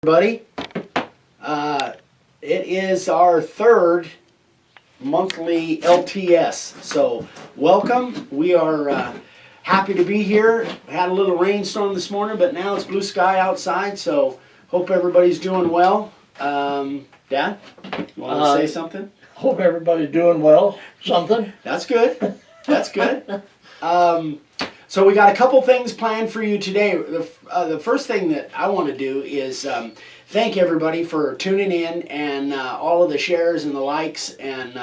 Everybody. It is our third monthly LTS. So welcome. We are happy to be here. Had a little rainstorm this morning, but now it's blue sky outside. So hope everybody's doing well. Dad, you want to say something? Hope everybody's doing well. Something. That's good. That's good. So we got a couple things planned for you today. The first thing that I want to do is thank everybody for tuning in and all of the shares and the likes and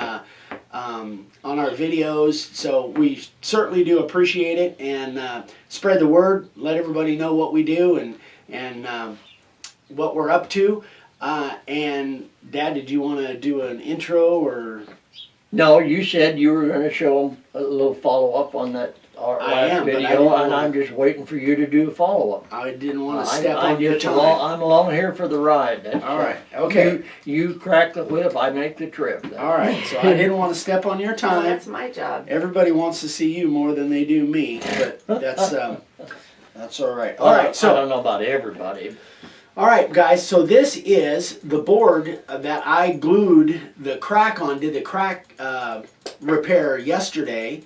on our videos. So we certainly do appreciate it, and spread the word. Let everybody know what we do and what we're up to. And Dad, did you want to do an intro or? No, you said you were going to show them a little follow-up on that last video, and I'm just waiting for you to do a follow-up. I didn't want to step on your time. I'm along here for the ride. That's all right. Okay. You crack the whip, I make the trip. All right. So I didn't want to step on your time. No, that's my job. Everybody wants to see you more than they do me, but that's all right. All right. So I don't know about everybody. All right, guys, so this is the board that I glued the crack on, did the crack repair yesterday,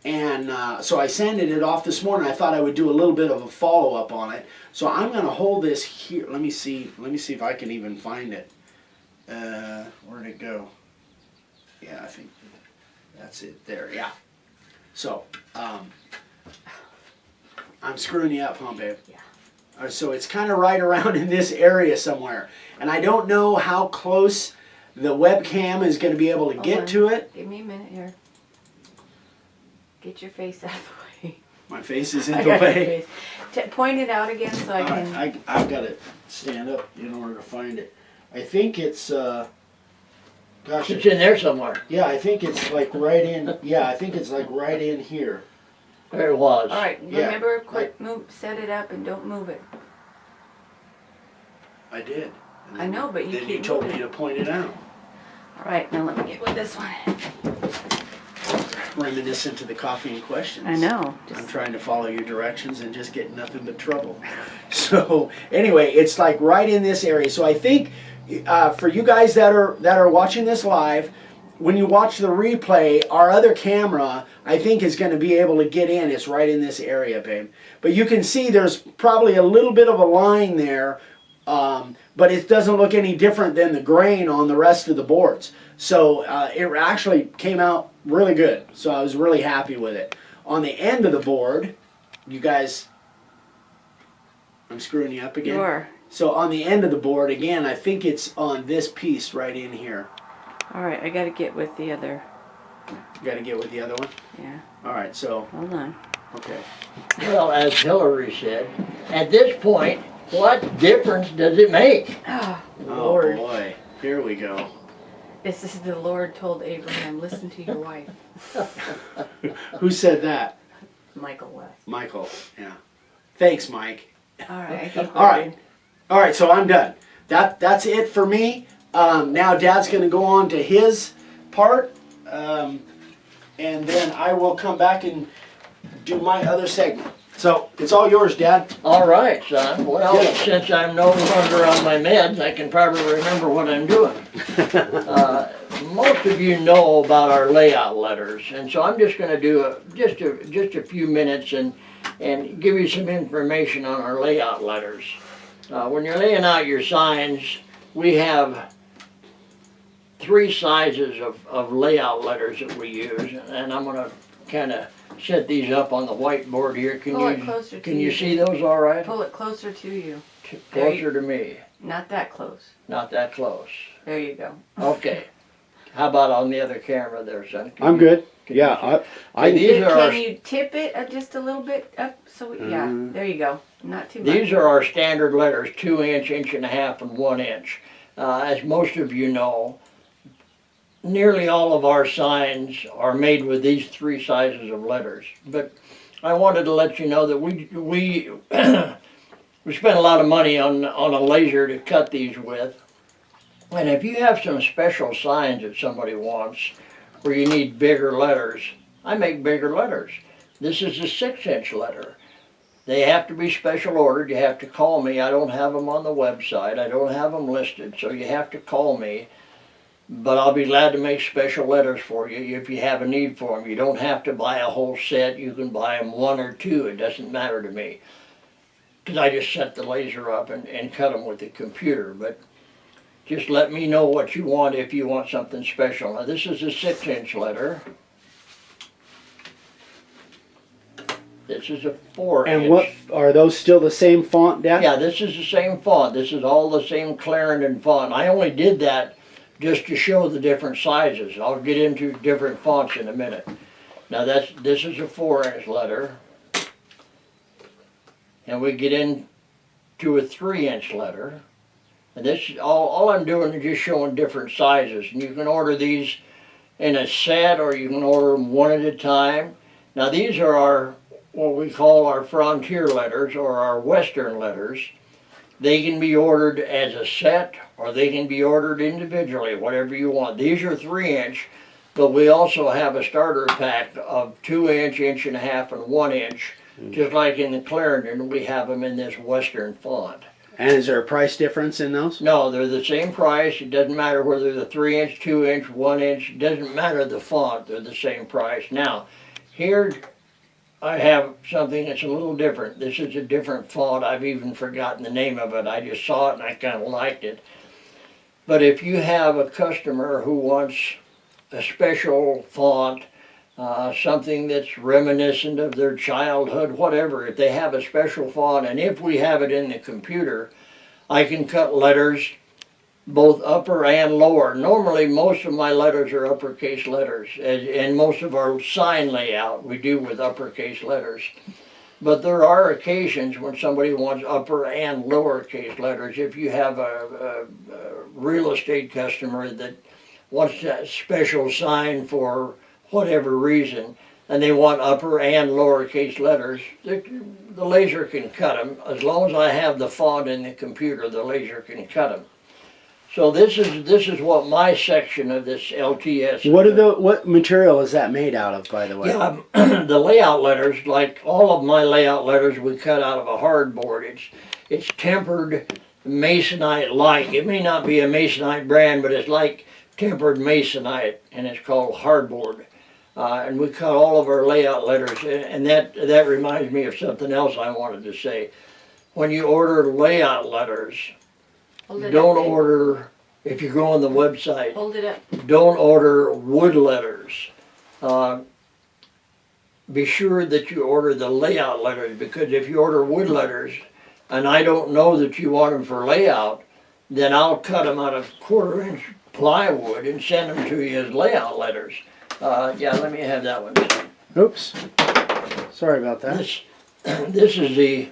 and so I sanded it off this morning. I thought I would do a little bit of a follow-up on it. So I'm going to hold this here. Let me see if I can even find it. Where'd it go? Yeah, I think that's it there, yeah. So, I'm screwing you up, huh, babe? Yeah. So it's kind of right around in this area somewhere. And I don't know how close the webcam is going to be able to get to it. Give me a minute here. Get your face out of the way. My face is in the way. Point it out again so I can... I've got to stand up in order to find it. I think it's, gosh. It's in there somewhere. Yeah, I think it's like right in, I think it's like right in here. There it was. All right, remember, set it up and don't move it. I did. I know, but you keep Then you told moving. me to point it out. All right, now let me get with this one. Reminiscent to the coffee and questions. I know. I'm trying to follow your directions and just get nothing but trouble. So anyway, it's like right in this area. So I think for you guys that are watching this live, when you watch the replay, our other camera, I think, is going to be able to get in. It's right in this area, babe. But you can see there's probably a little bit of a line there, but it doesn't look any different than the grain on the rest of the boards. So it actually came out really good. So I was really happy with it. On the end of the board, you guys, I'm screwing you up again. You are. So on the end of the board, again, I think it's on this piece right in here. All right, I got to get with the other. You got to get with the other one? Yeah. All right, so. Hold on. Okay. Well, as Hillary said, at this point, what difference does it make? Oh, Oh Lord. boy, here we go. This is the Lord told Abraham, listen to your wife. Who said that? Michael West. Michael, yeah. Thanks, Mike. All right, I think All right. All right, so I'm done. That's it for me. Now Dad's going to go on to his part, and then I will come back and do my other segment. So it's all yours, Dad. All right, son. Well, since I'm no longer on my meds, I can probably remember what I'm doing. Most of you know about our layout letters, and so I'm just going to do just a few minutes and give you some information on our layout letters. When you're laying out your signs, we have 3 sizes of layout letters that we use, and I'm going to kind of set these up on the whiteboard here. Can you see those all right? Pull it closer to you. Closer to me. Not that close. Not that close. There you go. Okay. How about on the other camera there, son? I'm good. Yeah, Can you tip it just a little bit up? So yeah, there you go. Not too much. These are our standard letters: 2 inch, 1.5 inches, and 1 inch. As most of you know, nearly all of our signs are made with these 3 sizes of letters. But I wanted to let you know that we spent a lot of money on a laser to cut these with. And if you have some special signs that somebody wants, where you need bigger letters, I make bigger letters. This is a 6 inch letter. They have to be special ordered. You have to call me. I don't have them on the website. I don't have them listed, so you have to call me. But I'll be glad to make special letters for you if you have a need for them. You don't have to buy a whole set. You can buy them one or two. It doesn't matter to me. Because I just set the laser up and cut them with the computer. But just let me know what you want if you want something special. Now this is a 6-inch letter. This is a 4-inch. And what are those still the same font, Dad? Yeah, this is the same font. This is all the same Clarendon font. I only did that just to show the different sizes. I'll get into different fonts in a minute. Now this is a 4-inch letter. And we get into a 3-inch letter. And this all I'm doing is just showing different sizes. And you can order these in a set or you can order them one at a time. Now these are our what we call our frontier letters or our western letters. They can be ordered as a set or they can be ordered individually, whatever you want. These are 3-inch, but we also have a starter pack of 2-inch, 1.5 inch, and 1-inch. Just like in the Clarendon, we have them in this western font. And is there a price difference in those? No, they're the same price. It doesn't matter whether they're 3-inch, 2-inch, 1-inch. It doesn't matter the font. They're the same price. Now, here I have something that's a little different. This is a different font. I've even forgotten the name of it. I just saw it and I kind of liked it. But if you have a customer who wants a special font, something that's reminiscent of their childhood, whatever, if they have a special font, and if we have it in the computer, I can cut letters both upper and lower. Normally, most of my letters are uppercase letters, and most of our sign layout we do with uppercase letters. But there are occasions when somebody wants upper and lowercase letters. If you have a real estate customer that wants a special sign for whatever reason, and they want upper and lowercase letters, the laser can cut them. As long as I have the font in the computer, the laser can cut them. So this is what my section of this LTS. What material is that made out of, by the way? Yeah, the layout letters, like all of my layout letters, we cut out of a hardboard. It's tempered masonite-like. It may not be a masonite brand, but it's like tempered masonite, and it's called hardboard. And we cut all of our layout letters, and that reminds me of something else I wanted to say. When you order layout letters, don't order, if you go on the website, Hold it up. don't order wood letters. Be sure that you order the layout letters, because if you order wood letters and I don't know that you want them for layout, then I'll cut them out of 1/4-inch plywood and send them to you as layout letters. Yeah, let me have that one. Oops. Sorry about that. This is the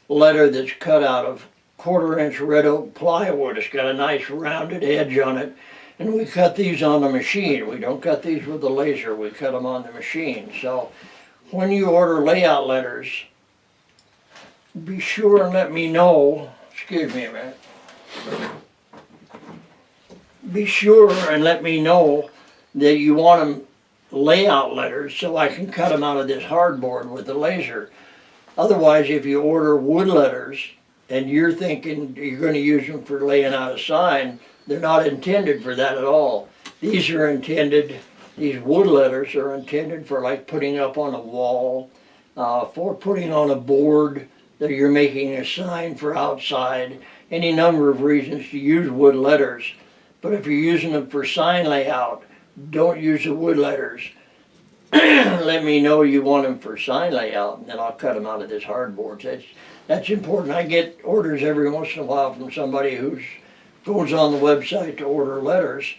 letter that's cut out of 1/4-inch red oak plywood. It's got a nice rounded edge on it, and we cut these on the machine. We don't cut these with the laser, we cut them on the machine. So when you order layout letters, be sure and let me know, excuse me a minute, be sure and let me know that you want them layout letters so I can cut them out of this hardboard with the laser. Otherwise, if you order wood letters and you're thinking you're going to use them for laying out a sign, they're not intended for that at all. These are intended, these wood letters are intended for like putting up on a wall, for putting on a board that you're making a sign for outside, any number of reasons to use wood letters. But if you're using them for sign layout, don't use the wood letters. Let me know you want them for sign layout, and then I'll cut them out of this hardboard. That's important. I get orders every once in a while from somebody who goes on the website to order letters,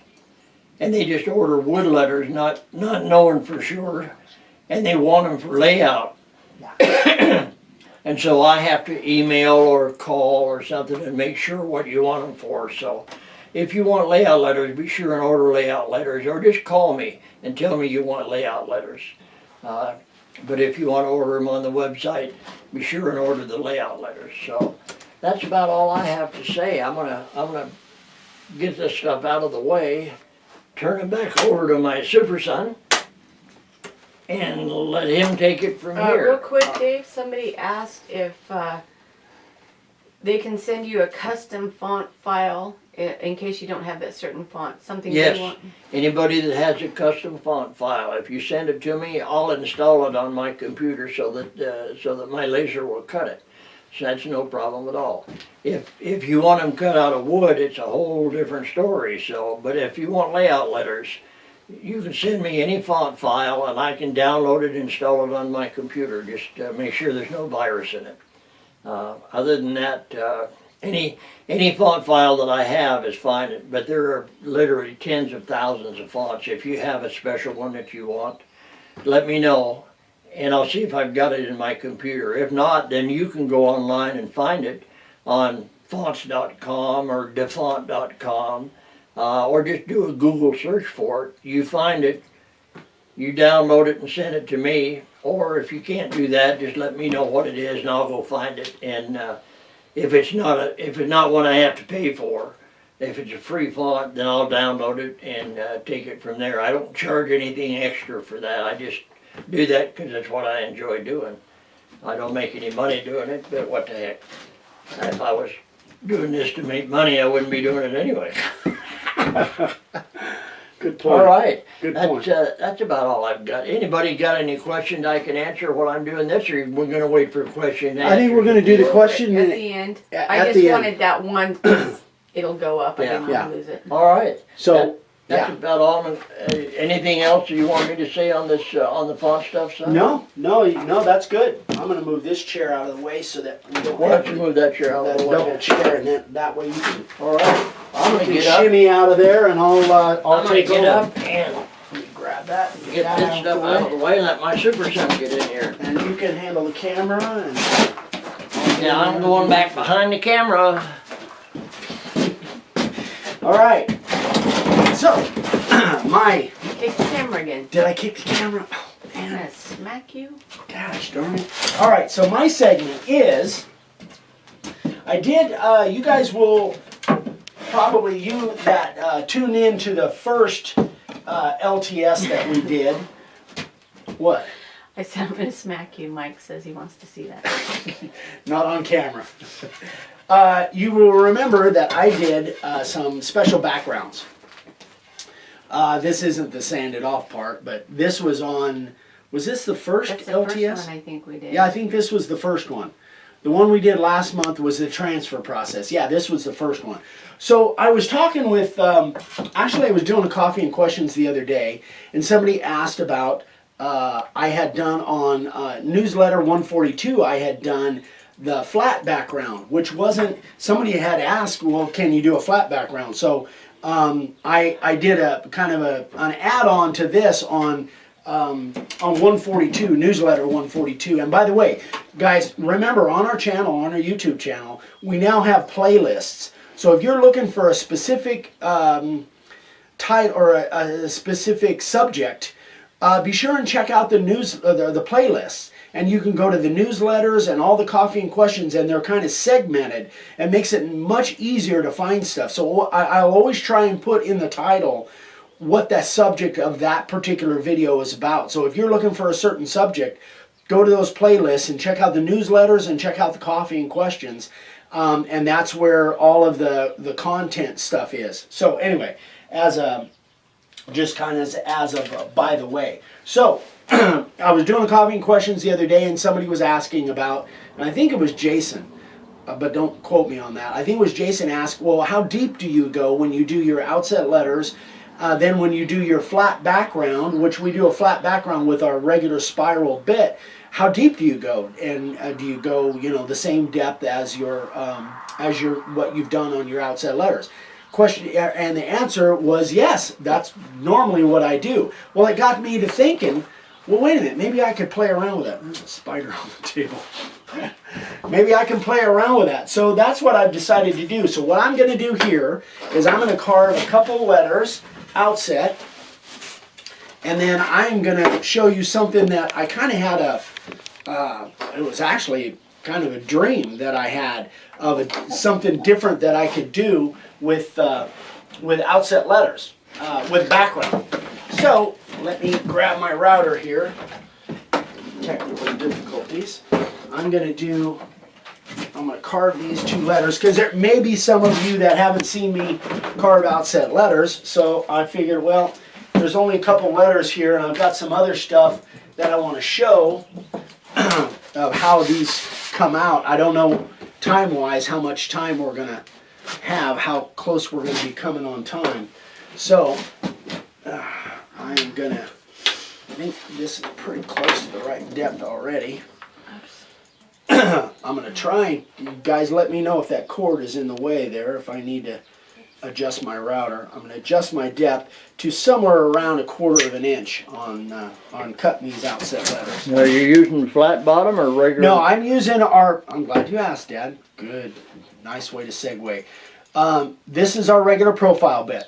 and they just order wood letters, not knowing for sure, and they want them for layout. And so I have to email or call or something and make sure what you want them for. So if you want layout letters, be sure and order layout letters, or just call me and tell me you want layout letters. But if you want to order them on the website, be sure and order the layout letters. So that's about all I have to say. I'm gonna get this stuff out of the way, turn it back over to my Super Son, and let him take it from Real here. quick, Dave, somebody asked if they can send you a custom font file in case you don't have that certain font, something Yes. they want. Anybody that has a custom font file, if you send it to me, I'll install it on my computer so that my laser will cut it. So that's no problem at all. If you want them cut out of wood, it's a whole different story. So, but if you want layout letters, you can send me any font file and I can download it, install it on my computer. Just make sure there's no virus in it. Other than that, any font file that I have is fine, but there are literally tens of thousands of fonts. If you have a special one that you want, let me know, and I'll see if I've got it in my computer. If not, then you can go online and find it on fonts.com or defont.com, or just do a Google search for it. You find it, you download it and send it to me, or if you can't do that, just let me know what it is and I'll go find it. And if it's not one I have to pay for, if it's a free font, then I'll download it and take it from there. I don't charge anything extra for that. I just do that because that's what I enjoy doing. I don't make any money doing it, but what the heck. If I was doing this to make money, I wouldn't be doing it anyway. Good point. All right. Good point. That's about all I've got. Anybody got any questions I can answer while I'm doing this, or we're going to wait for question and I think we're going to do the question At and the end. at I just the end. wanted that one 'cause it'll go up. I didn't Yeah. want to lose it. All right. so That's yeah. about all. Anything else you want me to say on this on the font stuff, son? No, that's good. I'm going to move this chair out of the way so that we don't Why have don't you move that chair out that of the double way? chair, and that way you can, All right. I'm gonna get up. shimmy out of there, and I'll I'm gonna take get over. up and Let me grab that. And get that this out stuff of the out way. of the way and let my super son get in here. And you can handle the camera. And Now I'm going back behind the camera. all right. So my Kick the camera again. did I kick the camera? Oh, I'm man. gonna smack you. Gosh darn it. All right, so my segment is, I did, you guys will probably, you that tune in to the first LTS that we did. What? I said I'm gonna smack you. Mike says he wants to see that. Not on camera. You will remember that I did some special backgrounds. This isn't the sanded off part, but this was on, was this the first That's the LTS? first one I think we did. Yeah, I think this was the first one. The one we did last month was the transfer process. Yeah, this was the first one. So I was talking with, actually I was doing a coffee and questions the other day, and somebody asked about, I had done on newsletter 142, I had done the flat background, which wasn't, somebody had asked, well, can you do a flat background? So I did a kind of an add-on to this on 142, newsletter 142. And by the way, guys, remember on our channel, on our YouTube channel, we now have playlists. So if you're looking for a specific title or a specific subject, be sure and check out the the playlists. And you can go to the newsletters and all the coffee and questions, and they're kind of segmented. It makes it much easier to find stuff. So I'll always try and put in the title what the subject of that particular video is about. So if you're looking for a certain subject, go to those playlists and check out the newsletters and check out the coffee and questions. And that's where all of the content stuff is. So anyway, just kind of as a by the way. So I was doing the coffee and questions the other day, and somebody was asking about, and I think it was Jason, but don't quote me on that. I think it was Jason asked, well, how deep do you go when you do your outset letters? Then when you do your flat background, which we do a flat background with our regular spiral bit, how deep do you go? And do you go, the same depth as your what you've done on your outset letters? Question, and the answer was yes. That's normally what I do. Well, it got me to thinking, well, wait a minute, maybe I could play around with that. There's a spider on the table. Maybe I can play around with that. So that's what I've decided to do. So what I'm going to do here is I'm going to carve a couple letters outset, and then I'm going to show you something that I kind of had it was actually kind of a dream that I had of something different that I could do with outset letters, with background. So let me grab my router here. technical difficulties. I'm gonna carve these 2 letters because there may be some of you that haven't seen me carve outset letters. So I figured, well, there's only a couple letters here, and I've got some other stuff that I want to show of how these come out. I don't know time-wise how much time we're gonna have, how close we're gonna be coming on time. So I think this is pretty close to the right depth already. I'm gonna try, you guys let me know if that cord is in the way there, if I need to adjust my router. I'm gonna adjust my depth to somewhere around 1/4 of an inch on cutting these outset letters. Are you using flat bottom or regular? No, I'm using I'm glad you asked, Dad. Good, nice way to segue. This is our regular profile bit.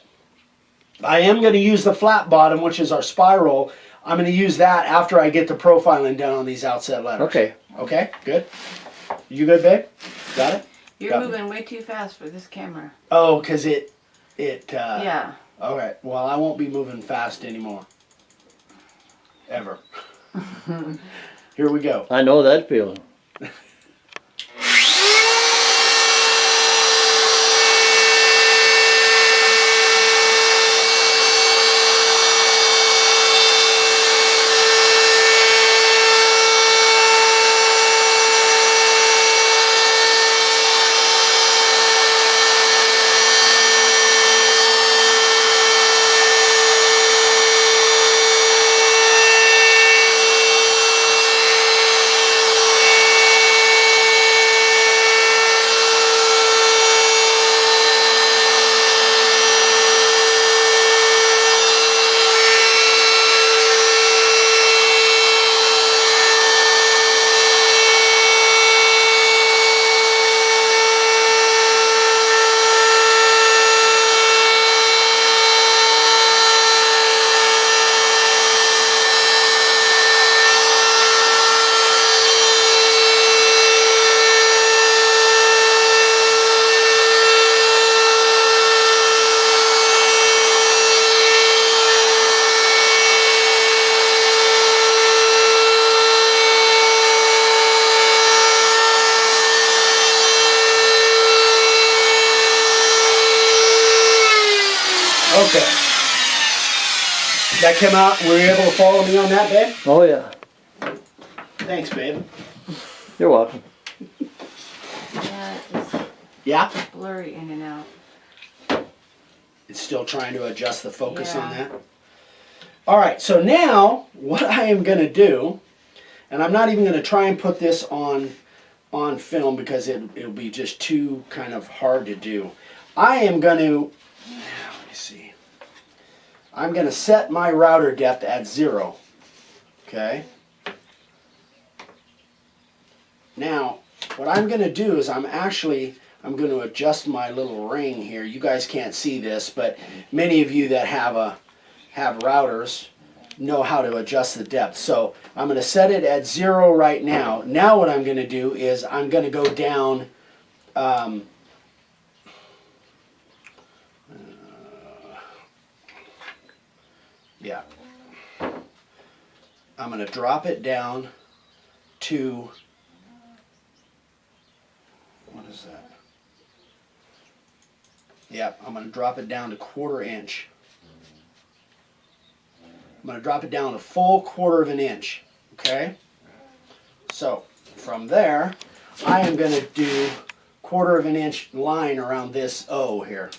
I am gonna use the flat bottom, which is our spiral. I'm gonna use that after I get the profiling done on these outset letters. Okay. Okay, good. You good, babe? Got it? You're Got me. moving way too fast for this camera. Oh, because it. Yeah. All right. Well, I won't be moving fast anymore. Ever. Here we go. I know that feeling. Okay. That came out. Were you able to follow me on that, babe? Oh yeah. Thanks, babe. You're welcome. Yeah, it's Yeah? blurry in and out. It's still trying to adjust the focus on Yeah. that. All right, so now what I am going to do, and I'm not even going to try and put this on film because it'll be just too kind of hard to do. I am going to, let me see, I'm going to set my router depth at 0, okay? Now, what I'm going to do is I'm going to adjust my little ring here. You guys can't see this, but many of you that have routers know how to adjust the depth. So I'm going to set it at 0 right now. Now what I'm going to do is I'm going to go down yeah. I'm going to drop it down to, what is that? Yep, I'm going to drop it down to 1/4 inch. I'm going to drop it down a full 1/4 of an inch, okay? So from there, I am going to do 1/4 of an inch line around this O here.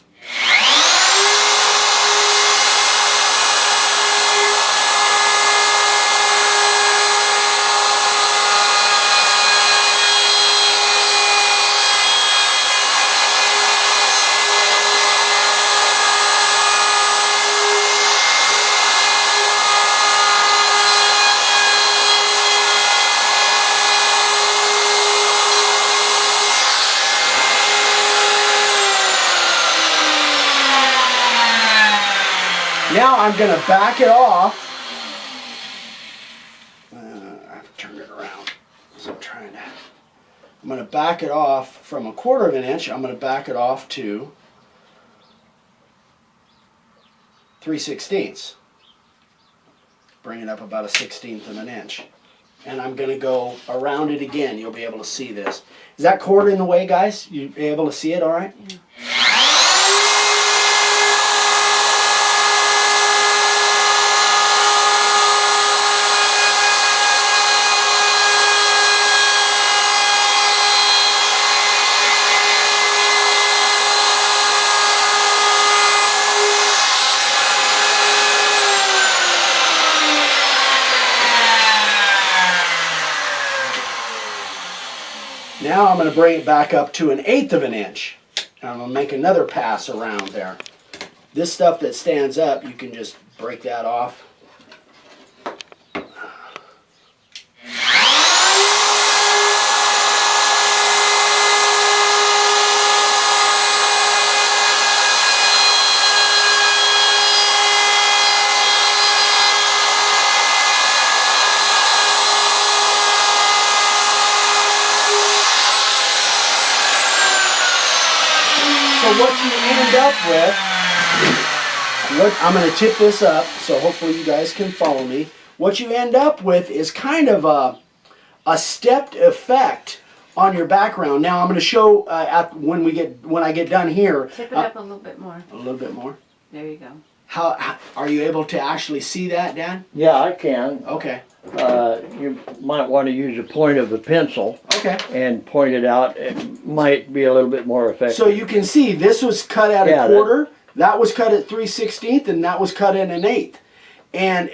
Now I'm going to back it off. I have to turn it around. So I'm going to back it off from 1/4 of an inch. I'm going to back it off to 3/16. Bring it up about 1/16 of an inch. and I'm gonna go around it again. You'll be able to see this. Is that cord in the way, guys? You able to see it all right? Yeah. Now I'm going to bring it back up to 1/8 of an inch. And I'm going to make another pass around there. This stuff that stands up, you can just break that off. So what you end up with, look, I'm going to tip this up, so hopefully you guys can follow me. What you end up with is kind of a stepped effect on your background. Now I'm going to show when I get done here. Tip it up a little bit more. A little bit more. There you go. How are you able to actually see that, Dan? Yeah, I can. Okay. You might want to use a point of the pencil Okay. and point it out. It might be a little bit more effective. So you can see this was cut at Yeah, a quarter, that was cut at 3/16, and that was cut at 1/8. And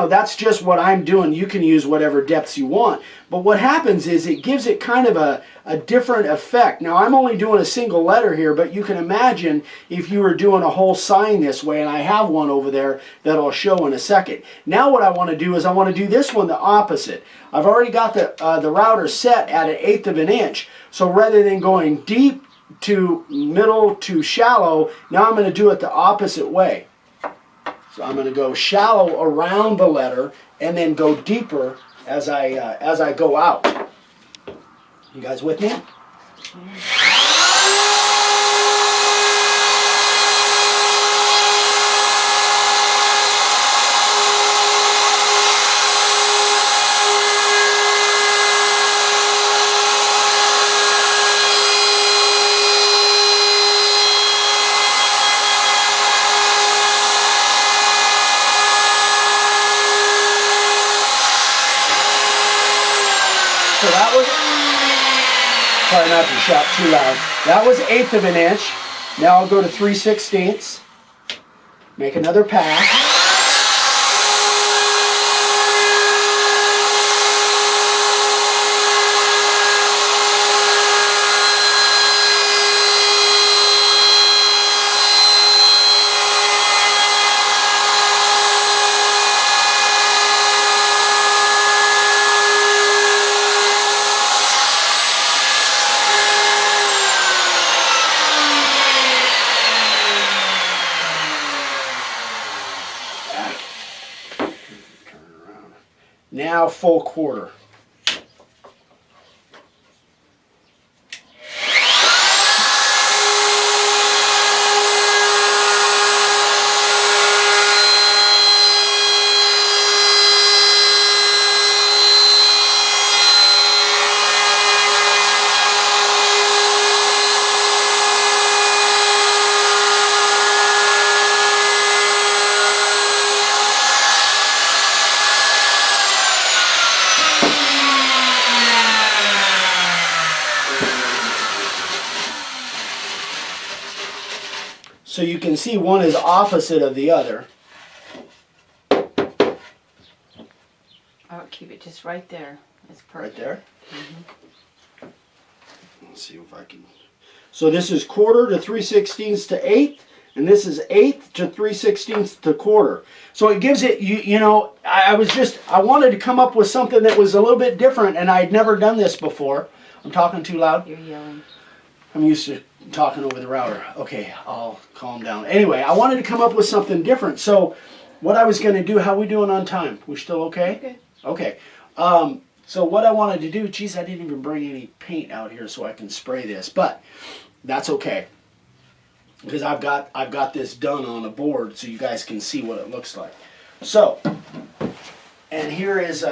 that's just what I'm doing. You can use whatever depths you want. But what happens is it gives it kind of a different effect. Now I'm only doing a single letter here, but you can imagine if you were doing a whole sign this way, and I have one over there that I'll show in a second. Now what I want to do is I want to do this one the opposite. I've already got the router set at 1/8 of an inch. So rather than going deep to middle to shallow, now I'm going to do it the opposite way. So I'm going to go shallow around the letter and then go deeper as I go out. You guys with me? So that was, try not to shout too loud. That was 1/8 of an inch. Now I'll go to 3/16. Make another pass. Now full quarter. So you can see one is opposite of the other. I would keep it just right there. It's perfect. Right there. Let's see if I can. So this is quarter to 3/16 to 1/8, and this is 1/8 to 3/16 to quarter. So it gives it, I wanted to come up with something that was a little bit different, and I'd never done this before. I'm talking too loud. You're yelling. I'm used to talking over the router. Okay, I'll calm down. Anyway, I wanted to come up with something different. So what I was going to do, how we doing on time? We still okay? Good. Okay. So what I wanted to do, geez, I didn't even bring any paint out here so I can spray this, but that's okay. Because I've got this done on a board so you guys can see what it looks like. So, And here's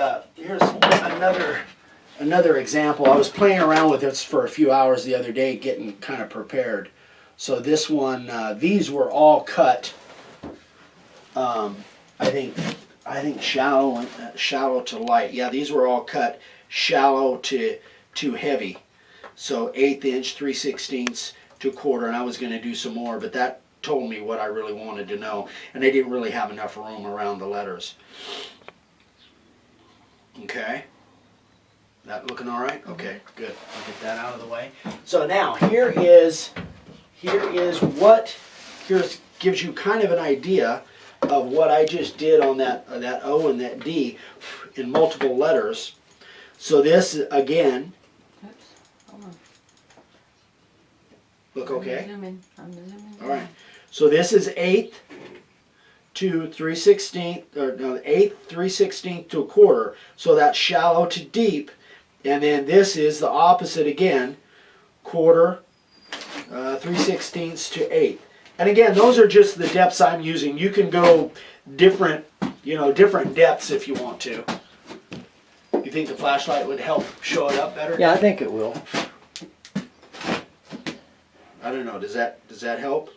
another example. I was playing around with this for a few hours the other day, getting kind of prepared. So this one, these were all cut. I think shallow to light. Yeah, these were all cut shallow to heavy. So 1/8 inch, 3/16 to 1/4, and I was going to do some more, but that told me what I really wanted to know, and I didn't really have enough room around the letters. Okay. That looking all right? Okay, good. I'll get that out of the way. So now here's gives you kind of an idea of what I just did on that O and that D in multiple letters. So this again, Oops, hold on. look okay? I'm zooming. All right. So this is 1/8 to 3/16, or no, 1/8, 3/16 to 1/4. So that's shallow to deep. And then this is the opposite again, 1/4, 3/16 to 1/8. And again, those are just the depths I'm using. You can go different depths if you want to. You think the flashlight would help show it up better? Yeah, I think it will. I don't know. Does that help?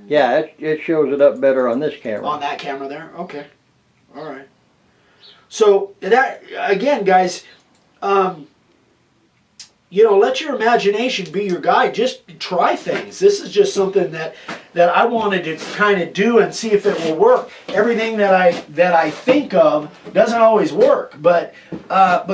Yeah, it shows it up better on this camera. On that camera there? Okay. All right. So that, again, guys, let your imagination be your guide. Just try things. This is just something that I wanted to kind of do and see if it will work. Everything that I think of doesn't always work, but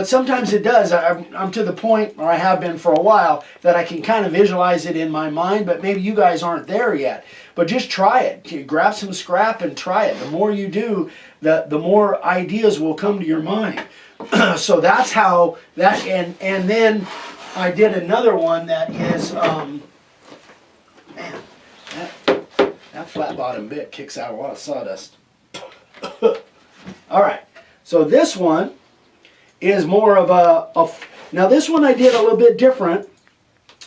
sometimes it does. I'm to the point, or I have been for a while, that I can kind of visualize it in my mind, but maybe you guys aren't there yet. But just try it. You grab some scrap and try it. The more you do, the more ideas will come to your mind. So that's how that, and then I did another one that is, man, that flat bottom bit kicks out a lot of sawdust. All right, so this one is more of now this one I did a little bit different,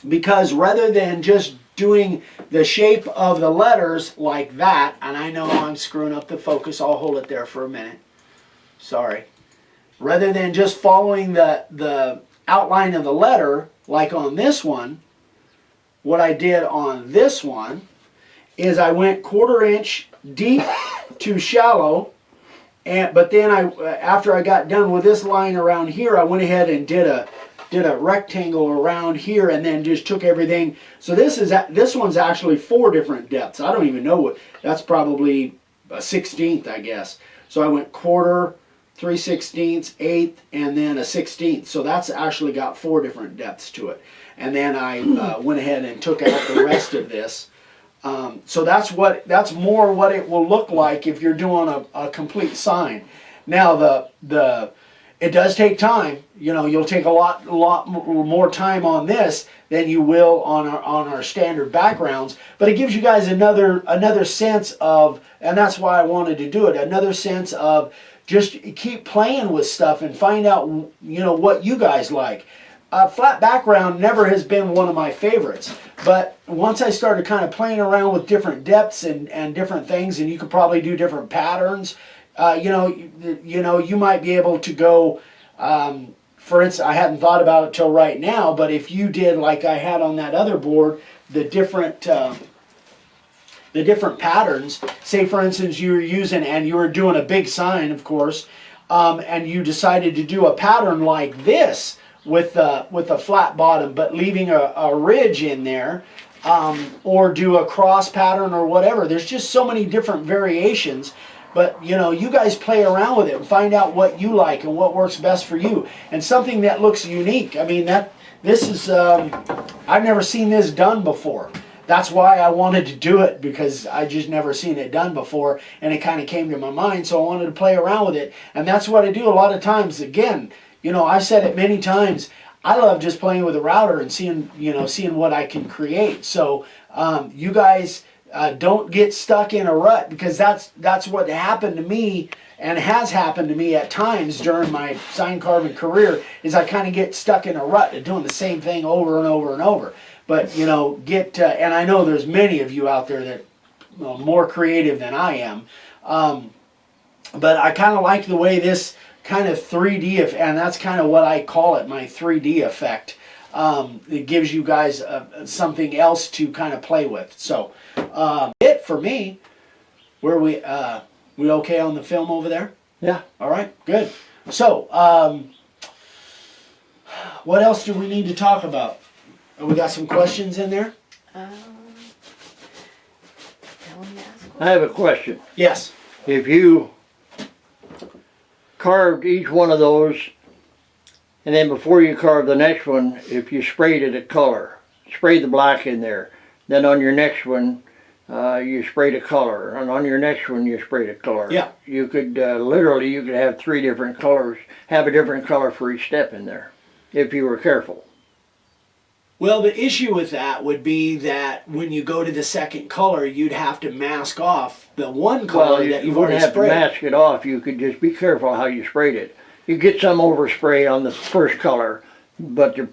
because rather than just doing the shape of the letters like that, and I know I'm screwing up the focus, I'll hold it there for a minute, sorry. Rather than just following the outline of the letter like on this one, what I did on this one is I went 1/4 inch deep to shallow, but then after I got done with this line around here, I went ahead and did a rectangle around here, and then just took everything. So this one's actually 4 different depths. I don't even know what that's, probably a 1/16, I guess. So I went 1/4, 3/16, 1/8, and then a 1/16. So that's actually got 4 different depths to it. And then I went ahead and took out the rest of this. So that's more what it will look like if you're doing a complete sign. Now it does take time. You'll take a lot more time on this than you will on our standard backgrounds. But it gives you guys another sense of, and that's why I wanted to do it. Another sense of just keep playing with stuff and find out what you guys like. Flat background never has been one of my favorites, but once I started kind of playing around with different depths and different things, and you could probably do different patterns. You might be able to go, for instance, I hadn't thought about it till right now, but if you did like I had on that other board, the different patterns, say for instance you were using, and you were doing a big sign, of course, and you decided to do a pattern like this with a flat bottom, but leaving a ridge in there, or do a cross pattern or whatever. There's just so many different variations. But you guys play around with it and find out what you like and what works best for you, and something that looks unique. I mean, this is I've never seen this done before. That's why I wanted to do it, because I just never seen it done before, and it kind of came to my mind, so I wanted to play around with it. And that's what I do a lot of times. Again, I've said it many times, I love just playing with a router and seeing what I can create. So you guys don't get stuck in a rut, because that's what happened to me, and has happened to me at times during my sign carving career, is I kind of get stuck in a rut of doing the same thing over and over and over. But and I know there's many of you out there that more creative than I am, but I kind of like the way this kind of 3D, and that's kind of what I call it, my 3D effect. It gives you guys something else to kind of play with. So it for me. Where we okay on the film over there? Yeah. All right, good. So what else do we need to talk about? We got some questions in there. Tell me to ask I have a question. Yes. If you carved each one of those, and then before you carve the next one, if you sprayed it a color, sprayed the black in there, then on your next one, you sprayed a color, and on your next one you sprayed a color. Yeah. You could literally you could have 3 different colors, have a different color for each step in there, if you were careful. Well, the issue with that would be that when you go to the second color, you'd have to mask off the one color Well, that you you've wouldn't already have to sprayed. mask it off. You could just be careful how you sprayed it. You get some overspray on the first color, but the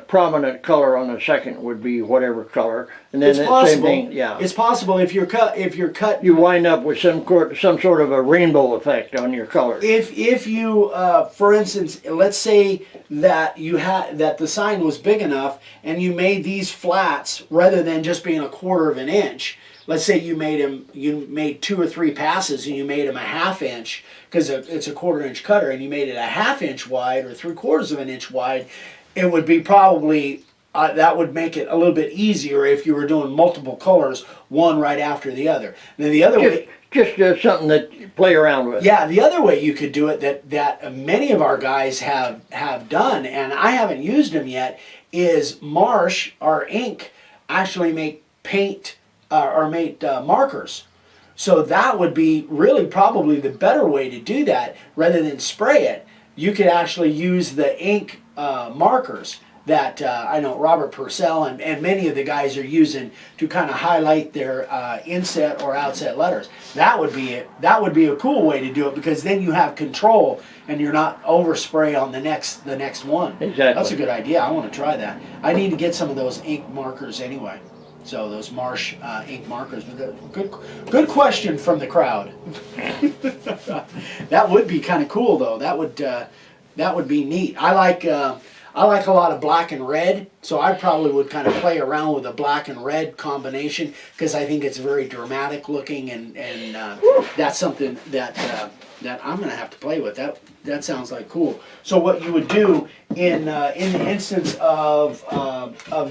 prominent color on the second would be whatever color, and then It's that possible. same thing. Yeah. It's possible if you're cut. You wind up with some sort of a rainbow effect on your colors. If you, for instance, let's say that that the sign was big enough and you made these flats rather than just being a 1/4 of an inch. Let's say you made 2 or 3 passes and you made them a 1/2 inch because it's a 1/4 inch cutter, and you made it a 1/2 inch wide or 3/4 of an inch wide. It would be probably that would make it a little bit easier if you were doing multiple colors, one right after the other. And then the other way. Just something that you play around with. Yeah, the other way you could do it that many of our guys have done, and I haven't used them yet, is Marsh, our ink, actually make paint or make markers. So that would be really probably the better way to do that rather than spray it. You could actually use the ink markers that I know Robert Purcell and many of the guys are using to kind of highlight their inset or outset letters. That would be a cool way to do it, because then you have control and you're not overspray on the next one. Exactly. That's a good idea. I want to try that. I need to get some of those ink markers anyway. So those Marsh ink markers. But good question from the crowd. That would be kind of cool though. That would be neat. I like a lot of black and red, so I probably would kind of play around with a black and red combination because I think it's very dramatic looking, and that's something that I'm going to have to play with. That sounds like cool. So what you would do in the instance of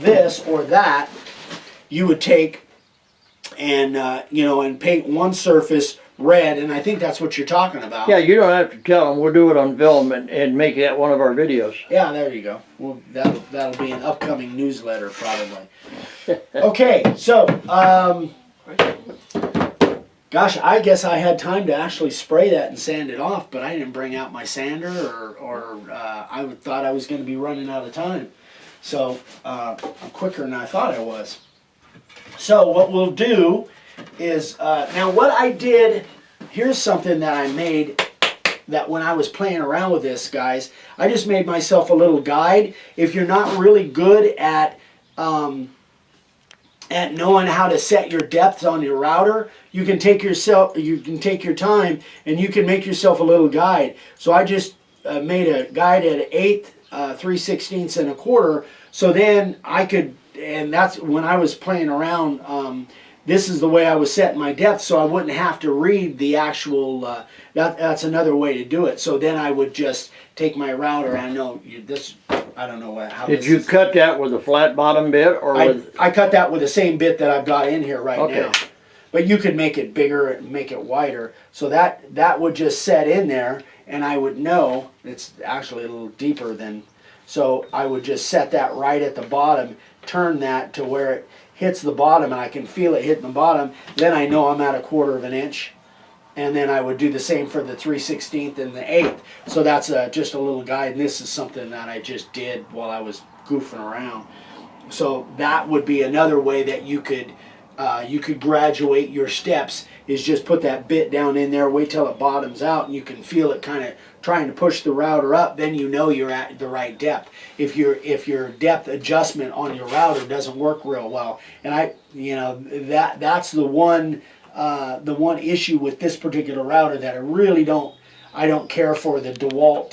this or that, you would take and and paint one surface red, and I think that's what you're talking about. Yeah, you don't have to tell them. We'll do it on film and make that one of our videos. Yeah, there you go. Well, that'll be an upcoming newsletter probably. Okay, so gosh, I guess I had time to actually spray that and sand it off, but I didn't bring out my sander, or I thought I was going to be running out of time. So I'm quicker than I thought I was. So what we'll do is, now what I did, here's something that I made that when I was playing around with this, guys, I just made myself a little guide. If you're not really good at knowing how to set your depths on your router, you can take your time and you can make yourself a little guide. So I just made a guide at 1/8, 3/16, and 1/4. So then I could, and that's when I was playing around. This is the way I was setting my depth, so I wouldn't have to read the actual. That's another way to do it. So then I would just take my router. I know this. I don't know how. Did you cut that with a flat bottom bit or with? I cut that with the same bit that I've got in here right Okay. now. But you could make it bigger and make it wider. So that would just set in there, and I would know it's actually a little deeper than. So I would just set that right at the bottom, turn that to where it hits the bottom, and I can feel it hitting the bottom. Then I know I'm at 1/4 of an inch. And then I would do the same for the 3/16 and the 1/8. So that's just a little guide, and this is something that I just did while I was goofing around. So that would be another way that you could graduate your steps, is just put that bit down in there, wait till it bottoms out, and you can feel it kind of trying to push the router up. Then you know you're at the right depth. If your depth adjustment on your router doesn't work real well, and that's the one the one issue with this particular router that I don't care for the DeWalt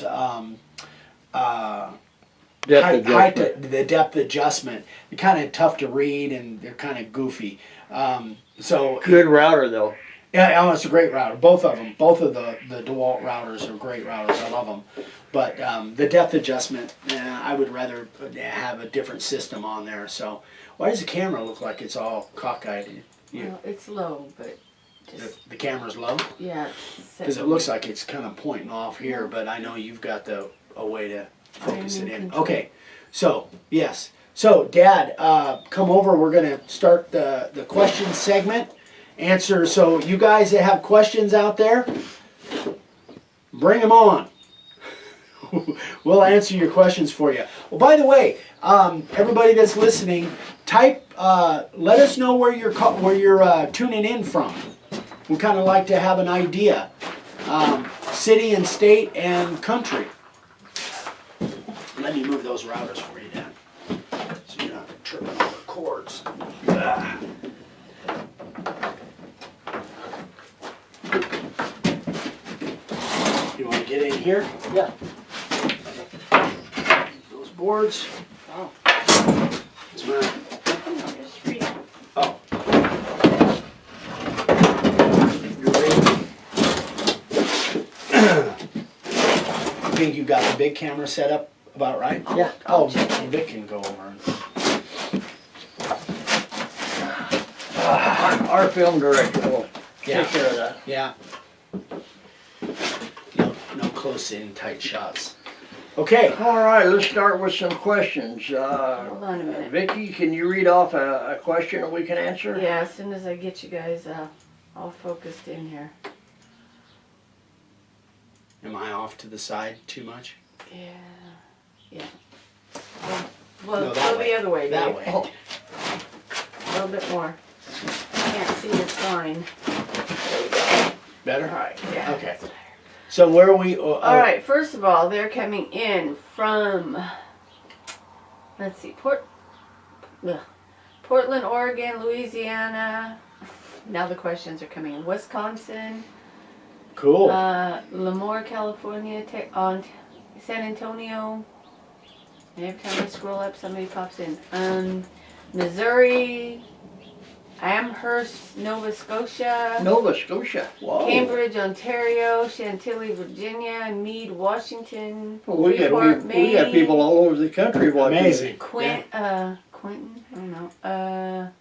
the depth adjustment. They're kind of tough to read and they're kind of goofy. So Good router though. yeah, it's a great router. Both of them, both of the DeWalt routers are great routers. I love them. But the depth adjustment, I would rather have a different system on there. So why does the camera look like it's all cockeyed? Well, it's low, but just, The camera's low? yeah. Because it looks like it's kind of pointing off here, but I know you've got a way to focus I'm it in in. control. Okay, so yes. So Dad, come over. We're going to start the question segment. Answer. So you guys that have questions out there, bring them on. We'll answer your questions for you. Well, by the way, everybody that's listening, let us know where you're tuning in from. We kind of like to have an idea, city and state and country. Let me move those routers for you, Dad, so you're not tripping over cords. Ah. You want to get in here? Yeah. Those boards. Oh. It's mine. Just read it. Oh. You're ready? I think you got the big camera set up about right? Yeah. Oh, Vic can go over. Our film director will Yeah. take care of that. Yeah. No close in tight shots. Okay. All right, let's start with some questions. Hold on a minute. Vicky, can you read off a question that we can answer? Yeah, as soon as I get you guys all focused in here. Am I off to the side too much? Yeah. Yeah. Well, No, that go way. the other way, Dave. That way. Oh, A little bit more. Can't see the sign. Better? Alright, yeah. Okay. So where are we? Alright, first of all, they're coming in from, let's see, Portland, Oregon, Louisiana. Now the questions are coming in. Wisconsin, Cool. Lemoore, California, on San Antonio. And every time I scroll up, somebody pops in. Missouri, Amherst, Nova Scotia. Nova Scotia. Whoa. Cambridge, Ontario, Chantilly, Virginia, Meade, Washington, Well, we got Freeport, we got people all over the country watching. Amazing. Quentin, I don't know. A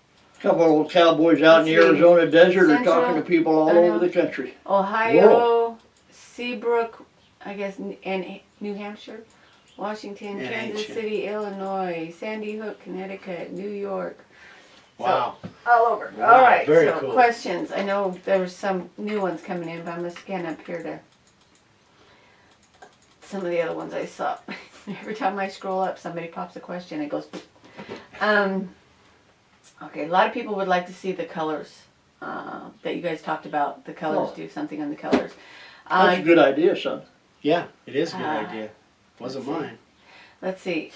couple of cowboys out in the Let's see. Arizona desert are Central, talking to people all I know. over the country. Ohio, Seabrook, I guess, and New Hampshire, Washington, And Kansas ancient. City, Illinois, Sandy Hook, Connecticut, New York. Wow. All over. Wow, All right. very So cool. questions. I know there's some new ones coming in, but I'm gonna scan up here to some of the other ones I saw. Every time I scroll up, somebody pops a question. It goes. Okay. A lot of people would like to see the colors that you guys talked about. The colors. Oh. Do something on the colors. That's a good idea, son. Yeah, it is a good Uh, idea. Wasn't let's see. mine. Let's see.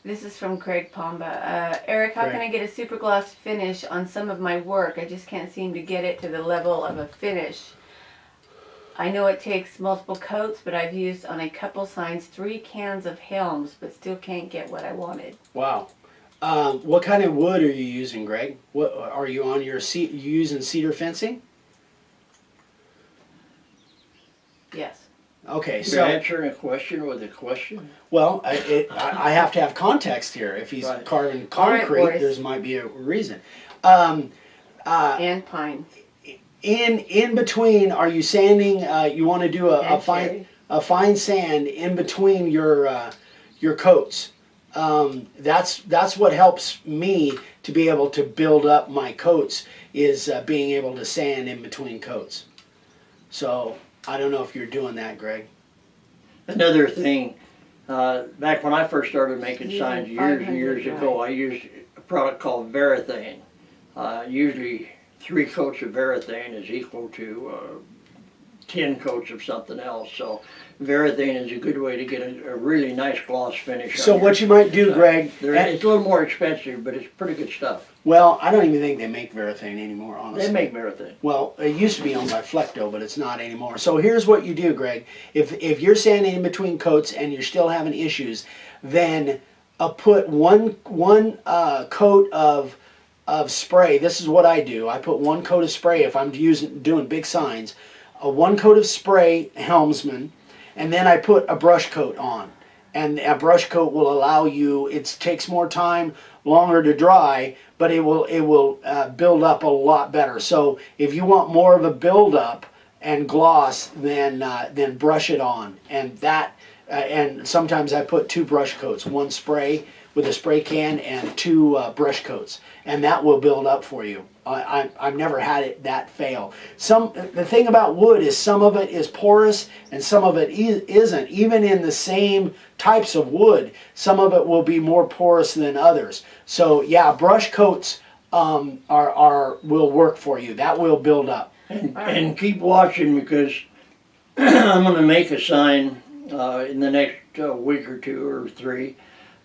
This is from Craig Pomba. Eric, how can I Craig. get a super gloss finish on some of my work? I just can't seem to get it to the level of a finish. I know it takes multiple coats, but I've used on a couple signs 3 cans of Helms, but still can't get what I wanted. Wow. What kind of wood are you using, Greg? What are you on your you using cedar fencing? Yes. Okay, You're so answering a question with a question. well, I have to have context here. If he's Right. carving All right, concrete, boys. there's might be a reason. And pine. In between, are you sanding? You want to do a And fine cherry. fine sand in between your coats. That's what helps me to be able to build up my coats is being able to sand in between coats. So I don't know if you're doing that, Greg. Another thing, back when I first started making Using signs years and years 500 ago, dry. I used a product called Varathane. Usually 3 coats of Varathane is equal to 10 coats of something else. So Varathane is a good way to get a really nice gloss finish. So what you might do, Greg, It's a little more expensive, but it's pretty good stuff. well, I don't even think they make Varathane anymore, honestly. They make Varathane. Well, it used to be owned by Flecto, but it's not anymore. So here's what you do, Greg. If you're sanding in between coats and you're still having issues, then put one coat of spray. This is what I do. I put one coat of spray if I'm doing big signs. One coat of spray, Helmsman, and then I put a brush coat on. And a brush coat will allow you. It takes more time, longer to dry, but it will build up a lot better. So if you want more of a build up and gloss, then brush it on. And that and sometimes I put 2 brush coats, one spray with a spray can and 2 brush coats, and that will build up for you. I've never had that fail. The thing about wood is some of it is porous and some of it isn't. Even in the same types of wood, some of it will be more porous than others. So yeah, brush coats will work for you. That will build up. And keep watching, because I'm going to make a sign in the next week or 2 or 3,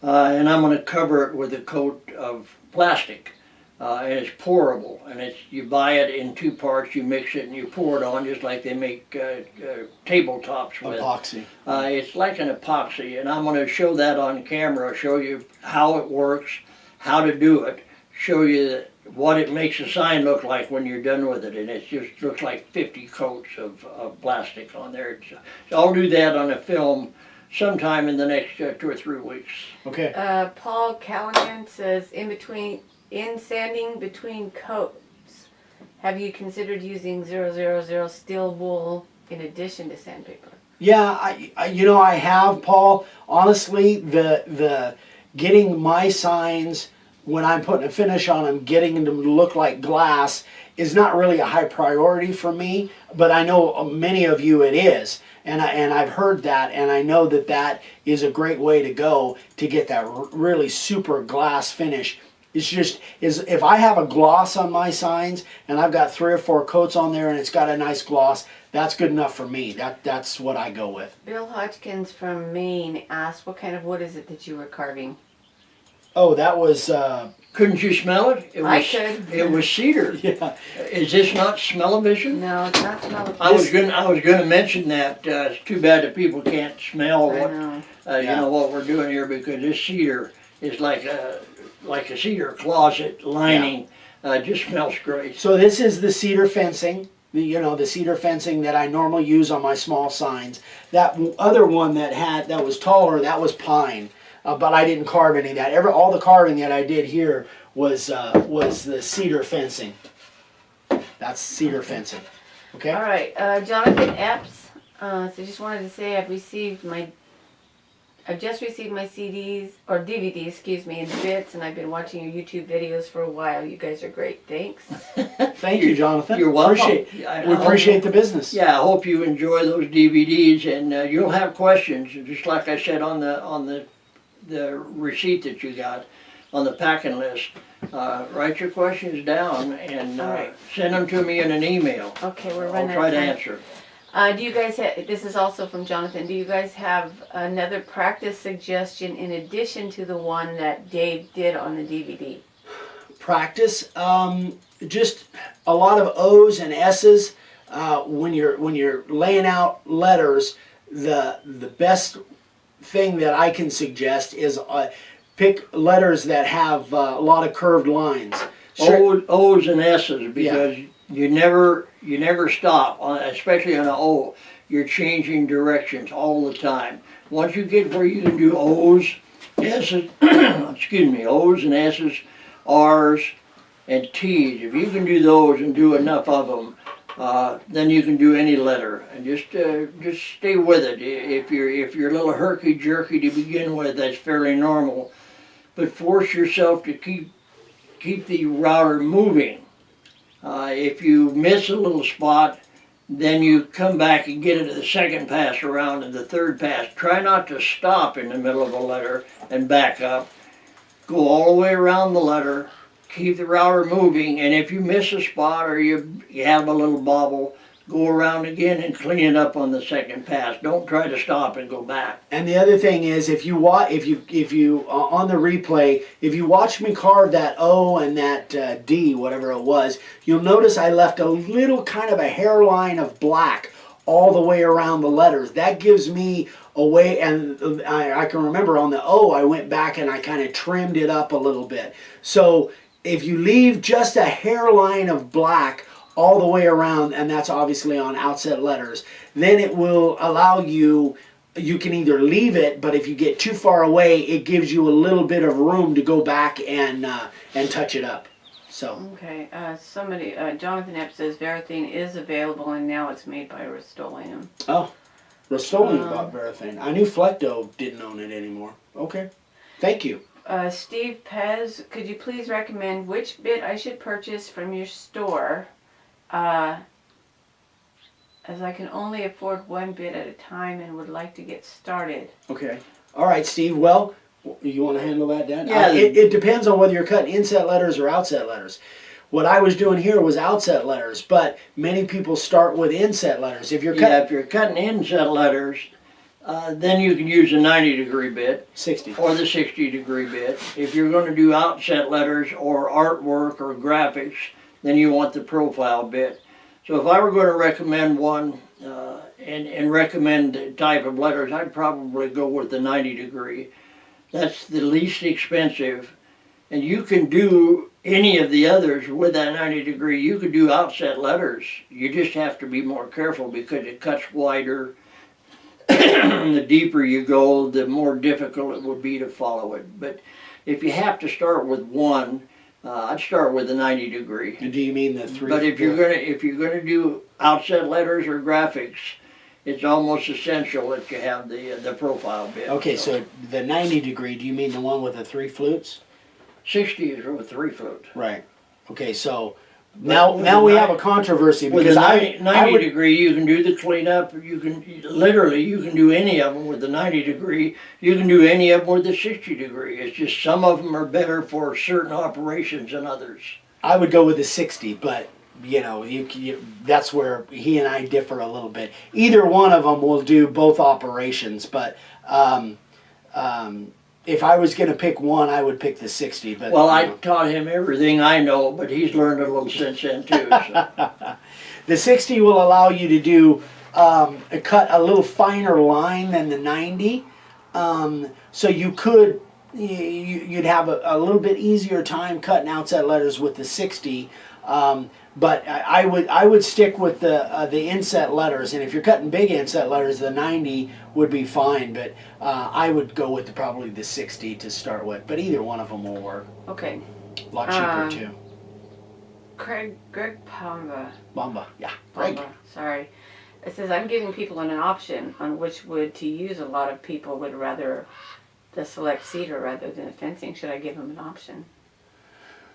and I'm going to cover it with a coat of plastic. And it's pourable, and you buy it in 2 parts, you mix it and you pour it on just like they make tabletops with. Epoxy. It's like an epoxy, and I'm going to show that on camera, show you how it works, how to do it, show you what it makes a sign look like when you're done with it, and it just looks like 50 coats of plastic on there. So I'll do that on a film sometime in the next 2 or 3 weeks. Okay. Paul Callahan says, in sanding between coats, have you considered using 000 steel wool in addition to sandpaper? Yeah, I have, Paul. Honestly, the getting my signs, when I'm putting a finish on them, getting them to look like glass is not really a high priority for me, but I know many of you it is. And I've heard that, and I know that is a great way to go to get that really super glass finish. It's just, if I have a gloss on my signs and I've got 3 or 4 coats on there and it's got a nice gloss, that's good enough for me. That's what I go with. Bill Hodgkins from Maine asked, what kind of wood is it that you were carving? Oh, that was, Couldn't you smell it? I could. It was cedar. yeah. Is this not smell-o-vision? No, it's not smell. I was gonna mention that. It's too bad that people can't smell I what know. you know what we're doing here, because this cedar is like a cedar closet lining. Just smells great. So this is the cedar fencing, the cedar fencing that I normally use on my small signs. That other one that was taller, that was pine, but I didn't carve any of that. All the carving that I did here was the cedar fencing. That's cedar fencing. Okay. All right, Jonathan Epps. So just wanted to say I've just received my CDs or DVDs, excuse me, in bits, and I've been watching your YouTube videos for a while. You guys are great. Thanks. Thank you, Jonathan. You're welcome. We appreciate the business. Yeah, I hope you enjoy those DVDs, and you'll have questions, just like I said on the receipt that you got on the packing list. Write your questions down and right. send them to me in an email. Okay, we're I'll running try out to of time. answer. Do you guys have, this is also from Jonathan, do you guys have another practice suggestion in addition to the one that Dave did on the DVD? Practice, just a lot of O's and S's. When you're laying out letters, the best thing that I can suggest is pick letters that have a lot of curved lines. O's and S's, because you never stop, especially on an O. You're changing directions all the time. Once you get where you can do O's, S's, excuse me, O's and S's, R's, and T's, if you can do those and do enough of them, then you can do any letter. And just stay with it. If you're a little herky jerky to begin with, that's fairly normal. But force yourself to keep the router moving. If you miss a little spot, then you come back and get it to the second pass around and the third pass. Try not to stop in the middle of a letter and back up. Go all the way around the letter, keep the router moving, and if you miss a spot or you have a little bobble, go around again and clean it up on the second pass. Don't try to stop and go back. And the other thing is, if you on the replay, if you watch me carve that O and that D, whatever it was, you'll notice I left a little kind of a hairline of black all the way around the letters. That gives me a way, and I can remember on the O, I went back and I kind of trimmed it up a little bit. So if you leave just a hairline of black all the way around, and that's obviously on outset letters, then it will allow you can either leave it, but if you get too far away, it gives you a little bit of room to go back and touch it up. So Okay, somebody, Jonathan Epp says Verathane is available and now it's made by Rust-Oleum. Rust-Oleum bought Verathane. I knew Flecto didn't own it anymore. Okay, thank you. Steve Pez, could you please recommend which bit I should purchase from your store? As I can only afford one bit at a time and would like to get started. Okay. All right, Steve. Well, you want to handle that, Dan? Yeah. It depends on whether you're cutting inset letters or outset letters. What I was doing here was outset letters, but many people start with inset letters. If you're Yeah, cutting if you're cutting inset letters, then you can use a 90-degree bit 60. or the 60-degree bit. If you're going to do outset letters or artwork or graphics, then you want the profile bit. So if I were going to recommend one and recommend the type of letters, I'd probably go with the 90-degree. That's the least expensive, and you can do any of the others with that 90-degree. You could do outset letters. You just have to be more careful because it cuts wider. The deeper you go, the more difficult it would be to follow it. But if you have to start with one, I'd start with the 90-degree. Do you mean the 3? But if you're gonna do outset letters or graphics, it's almost essential that you have the profile bit. Okay, so the 90-degree. Do you mean the one with the 3 flutes? 60 is with 3 flute. Right. Okay, so with now the we ni- have a controversy With because the I 90 would, degree, you can do the cleanup. You can do any of them with the 90 degree. You can do any of them with the 60 degree. It's just some of them are better for certain operations than others. I would go with the 60, but that's where he and I differ a little bit. Either one of them will do both operations, but if I was going to pick one, I would pick the 60. But Well, I taught him everything I know, but he's learned a little since then too. So. the 60 will allow you to do cut a little finer line than the 90, so you could you'd have a little bit easier time cutting outset letters with the 60. But I would stick with the inset letters, and if you're cutting big inset letters, the 90 would be fine. But I would go with probably the 60 to start with. But either one of them will work. Okay. A lot cheaper too. Greg Pamba. Bamba, yeah, Greg. Pamba, sorry. It says, I'm giving people an option on which wood to use. A lot of people would rather the select cedar rather than the fencing. Should I give them an option?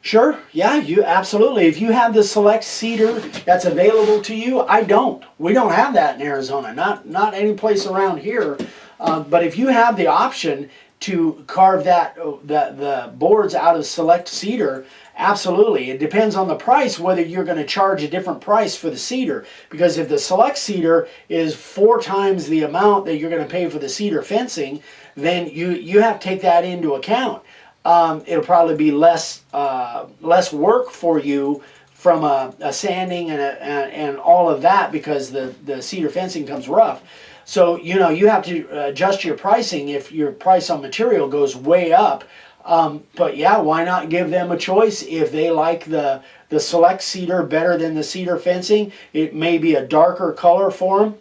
Sure, yeah, you absolutely. If you have the select cedar that's available to you, I don't. We don't have that in Arizona, not any place around here. But if you have the option to carve the boards out of select cedar, absolutely. It depends on the price whether you're going to charge a different price for the cedar. Because if the select cedar is 4 times the amount that you're going to pay for the cedar fencing, then you have to take that into account. It'll probably be less work for you from a sanding and all of that because the cedar fencing comes rough. So you have to adjust your pricing if your price on material goes way up. But yeah, why not give them a choice if they like the select cedar better than the cedar fencing? It may be a darker color for them.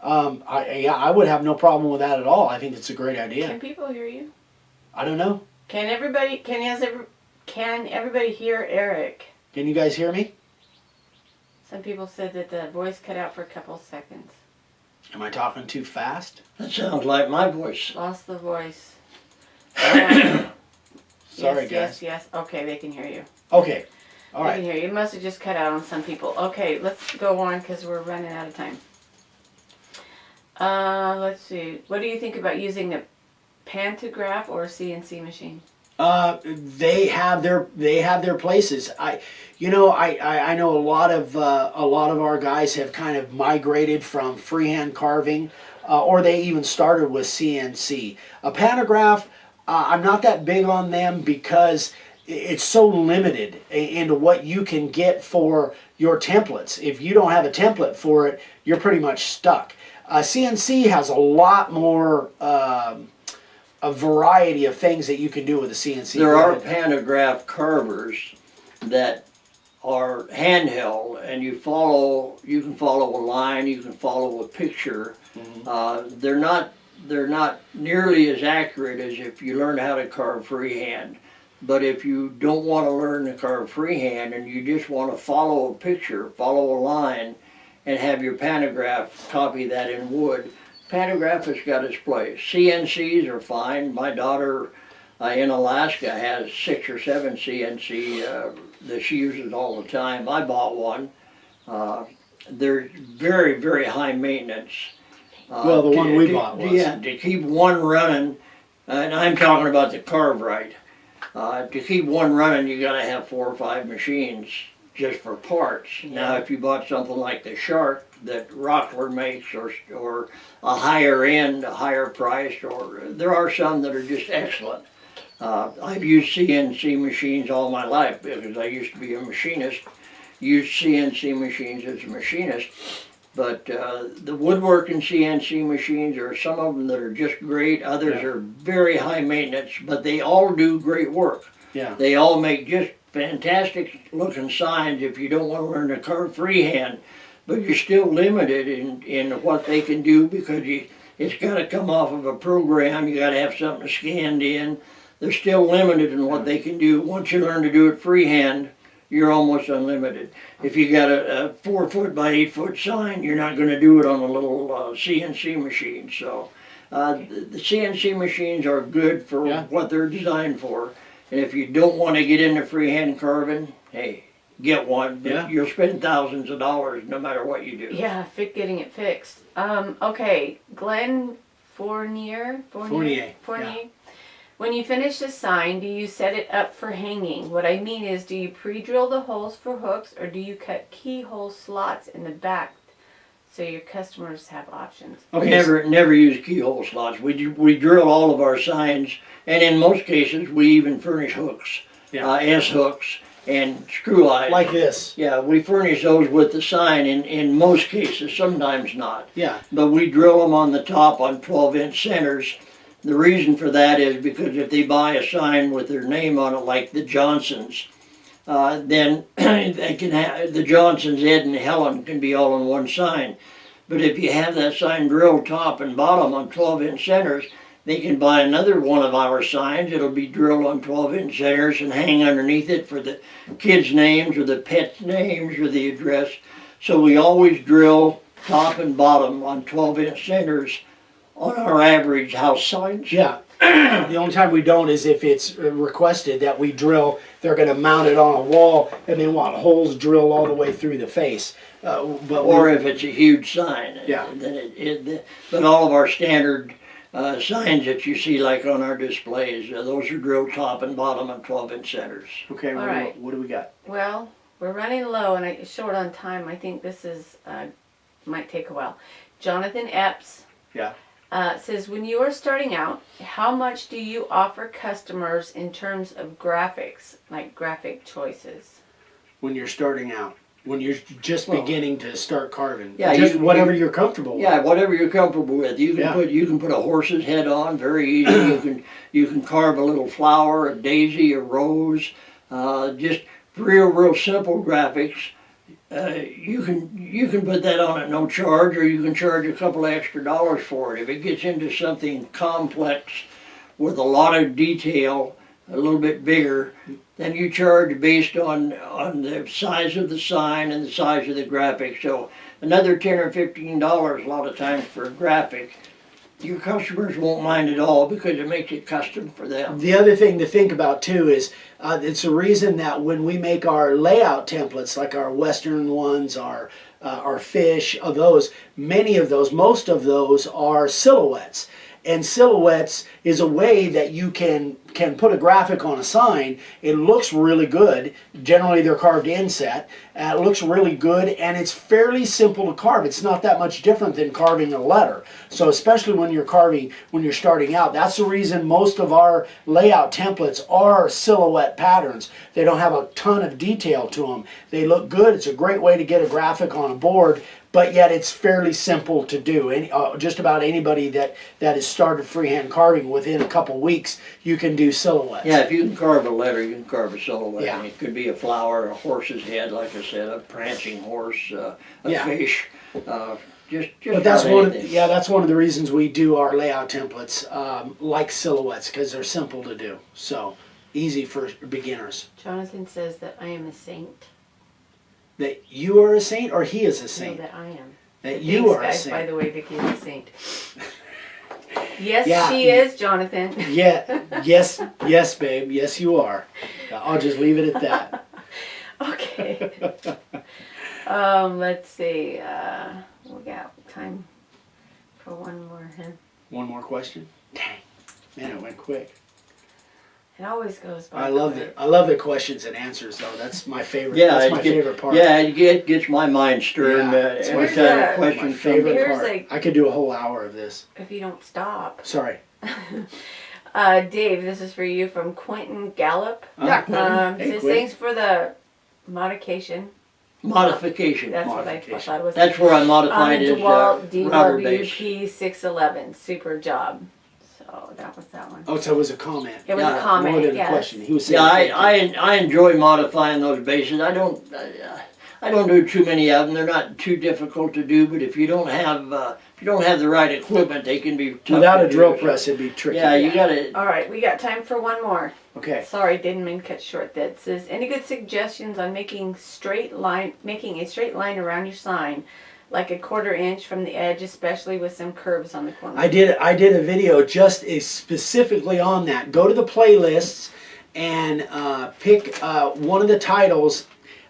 I would have no problem with that at all. I think it's a great idea. Can people hear you? I don't know. Can everybody hear Eric? Can you guys hear me? Some people said that the voice cut out for a couple seconds. Am I talking too fast? That sounds like my voice. Lost the voice. Sorry, yes, guys. Yes. Okay, they can hear you. Okay. All They right. can hear you. It must have just cut out on some people. Okay, let's go on because we're running out of time. Let's see. What do you think about using a pantograph or a CNC machine? They have their places. I know a lot of our guys have kind of migrated from freehand carving, or they even started with CNC. A pantograph, I'm not that big on them because it's so limited into what you can get for your templates. If you don't have a template for it, you're pretty much stuck. CNC has a lot more. A variety of things that you can do with a CNC. There are pantograph carvers that are handheld, and you can follow a line, you can follow a picture. They're not nearly as accurate as if you learn how to carve freehand. But if you don't want to learn to carve freehand and you just want to follow a picture, follow a line, and have your pantograph copy that in wood, pantograph has got its place. CNCs are fine. My daughter in Alaska has 6 or 7 CNC that she uses all the time. I bought one. They're very, very high maintenance. Well, the one we bought was. Yeah, to keep one running, and I'm talking about the Carve-Rite. To keep one running, you got to have 4 or 5 machines just for parts. Now, if you bought something like the Shark that Rockler makes, or a higher end, a higher priced, or there are some that are just excellent. I've used CNC machines all my life because I used to be a machinist. Used CNC machines as a machinist, but the woodworking CNC machines are some of them that are just great. Others are very high maintenance, but they all do great work. Yeah. They all make just fantastic looking signs if you don't want to learn to carve freehand, but you're still limited in what they can do because it's got to come off of a program. You got to have something scanned in. They're still limited in what they can do. Once you learn to do it freehand, you're almost unlimited. If you got a 4 foot by 8 foot sign, you're not going to do it on a little CNC machine. So the CNC machines are good for what they're designed for. And if you don't want to get into freehand carving, hey, get one. But you'll spend thousands of dollars no matter what you do. Yeah, getting it fixed. Okay, Glenn Fournier. Fournier. When you finish a sign, do you set it up for hanging? What I mean is, do you pre-drill the holes for hooks, or do you cut keyhole slots in the back so your customers have options? Okay. Never use keyhole slots. We drill all of our signs, and in most cases, we even furnish hooks, S hooks and screw eyes. Like this. Yeah, we furnish those with the sign in most cases, sometimes not. Yeah. But we drill them on the top on 12-inch centers. The reason for that is because if they buy a sign with their name on it, like the Johnsons, then they can have the Johnsons, Ed and Helen can be all on one sign. But if you have that sign drilled top and bottom on 12-inch centers, they can buy another one of our signs. It'll be drilled on 12-inch centers and hang underneath it for the kids' names or the pets' names or the address. So we always drill top and bottom on 12-inch centers on our average house signs. Yeah. The only time we don't is if it's requested that we drill. They're going to mount it on a wall and they want holes drilled all the way through the face. Or if it's a huge sign. Yeah. Then but all of our standard signs that you see like on our displays, those are drilled top and bottom on 12-inch centers. Okay, All right. what do we got? Well, we're running low and short on time. I think this is might take a while. Jonathan Epps. Yeah. Says, when you are starting out, how much do you offer customers in terms of graphics, like graphic choices? When you're starting out, when you're just beginning to start carving, Yeah, just whatever you're comfortable with. Yeah, whatever you're comfortable with. You can put a horse's head on, very easy. you can carve a little flower, a daisy, a rose, just real simple graphics. You can put that on at no charge, or you can charge a couple of extra dollars for it. If it gets into something complex with a lot of detail, a little bit bigger, then you charge based on the size of the sign and the size of the graphic. So another $10 or $15 a lot of times for a graphic. Your customers won't mind at all because it makes it custom for them. The other thing to think about too is it's a reason that when we make our layout templates, like our Western ones, our fish, most of those are silhouettes. And silhouettes is a way that you can can put a graphic on a sign, it looks really good. Generally, they're carved inset. It looks really good, and it's fairly simple to carve. It's not that much different than carving a letter. So especially when you're carving, when you're starting out, that's the reason most of our layout templates are silhouette patterns. They don't have a ton of detail to them. They look good. It's a great way to get a graphic on a board, but yet it's fairly simple to do. Just about anybody that has started freehand carving, within a couple weeks, you can do silhouettes. Yeah, if you can carve a letter, you can carve a silhouette. Yeah. And it could be a flower, a horse's head, like I said, a prancing horse, a Yeah. fish. Just But that's about one. anything. That's one of the reasons we do our layout templates like silhouettes, because they're simple to do. So easy for beginners. Jonathan says that I am a saint. That you are a saint, or he is a No, saint. that I am. That you Thanks, are a guys. saint. By the way, Vicky is a saint. Yes, Yeah. she is, Jonathan. Yeah. Yes. Yes, babe. Yes, you are. I'll just leave it at that. Okay. Let's see. We got time for one more. Huh? One more question. Dang, man, it went quick. It always goes by. I love quick. it. I love the questions and answers, though. That's my favorite. Yeah, that's my favorite part. Yeah, it gets my mind stirring Yeah, it's every my time a favorite- question My comes. favorite Here's part. like- I could do a whole hour of this. If you don't stop. Sorry. Dave, this is for you from Quentin Gallup. Yeah. Hey, Says Quinn. thanks for the modification. Modification. That's what I Modification. thought it was. That's where I modified his DeWalt router base. DWP 611. Super job. So that was that one. Oh, so it was a comment. It was Yeah, a comment. More than a Yes. question. He was saying. Yeah, thank you. I enjoy modifying those bases. I don't do too many of them. They're not too difficult to do. But if you don't have the right equipment, they can be tough Without to a drill do. press, it'd be tricky. Yeah, you got to. All right, we got time for one more. Okay. Sorry, didn't mean to cut short that. Says any good suggestions on making a straight line around your sign, like a 1/4 inch from the edge, especially with some curves on the corner. I did a video just specifically on that. Go to the playlists and pick one of the titles.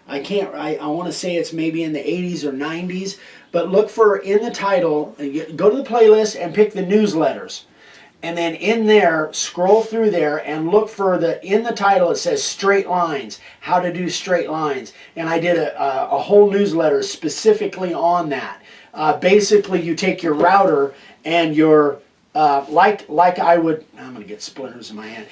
I want to say it's maybe in the 80s or 90s, but look for in the title. Go to the playlist and pick the newsletters. And then in there, scroll through there and look for in the title it says straight lines, how to do straight lines. And I did a whole newsletter specifically on that. Basically, you take your router and your, like I would, I'm gonna get splinters in my hand.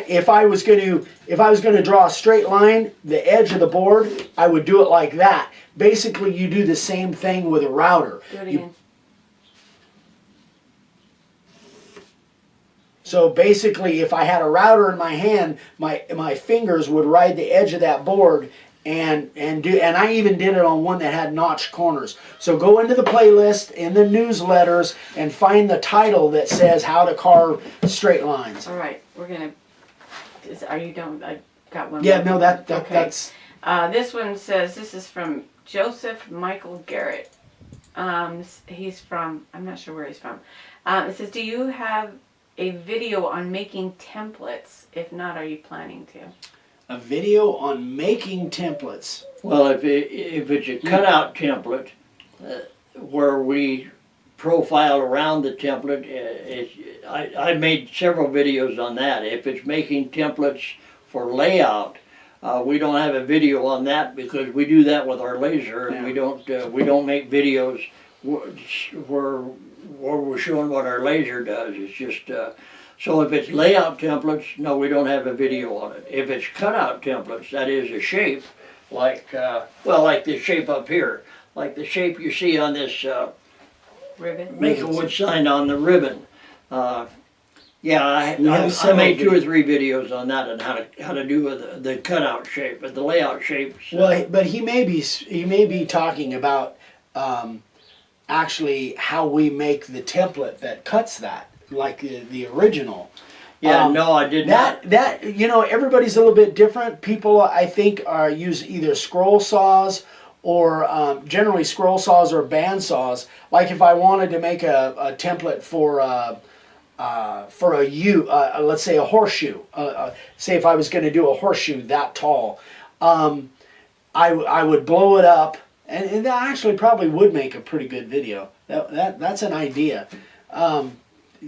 If I was gonna draw a straight line, the edge of the board, I would do it like that. Basically, you do the same thing with a router. Do it You again. So basically, if I had a router in my hand, my fingers would ride the edge of that board and I even did it on one that had notched corners. So go into the playlist in the newsletters and find the title that says how to carve straight lines. All right, we're gonna. Are you done? I got one. Yeah, more. no, that's This one says this is from Joseph Michael Garrett. He's from. I'm not sure where he's from. It says, do you have a video on making templates? If not, are you planning to? a video on making templates. Well, if it's a cutout template where we profile around the template, I made several videos on that. If it's making templates for layout, we don't have a video on that because we do that with our laser, and we don't make videos where we're showing what our laser does. It's just so if it's layout templates, no, we don't have a video on it. If it's cutout templates, that is a shape, like like the shape up here, like the shape you see on this Ribbon. make a wood sign on the ribbon. Yeah, I several made 2 or 3 videos on that and how to do the cutout shape, but the layout shapes. Well, but he may be talking about actually how we make the template that cuts that, like the original. Yeah, no, I did not. That everybody's a little bit different. People, I think, use either scroll saws or generally scroll saws or band saws. Like if I wanted to make a template for a U, let's say a horseshoe. Say if I was going to do a horseshoe that tall, I would blow it up, and that actually probably would make a pretty good video. That's an idea.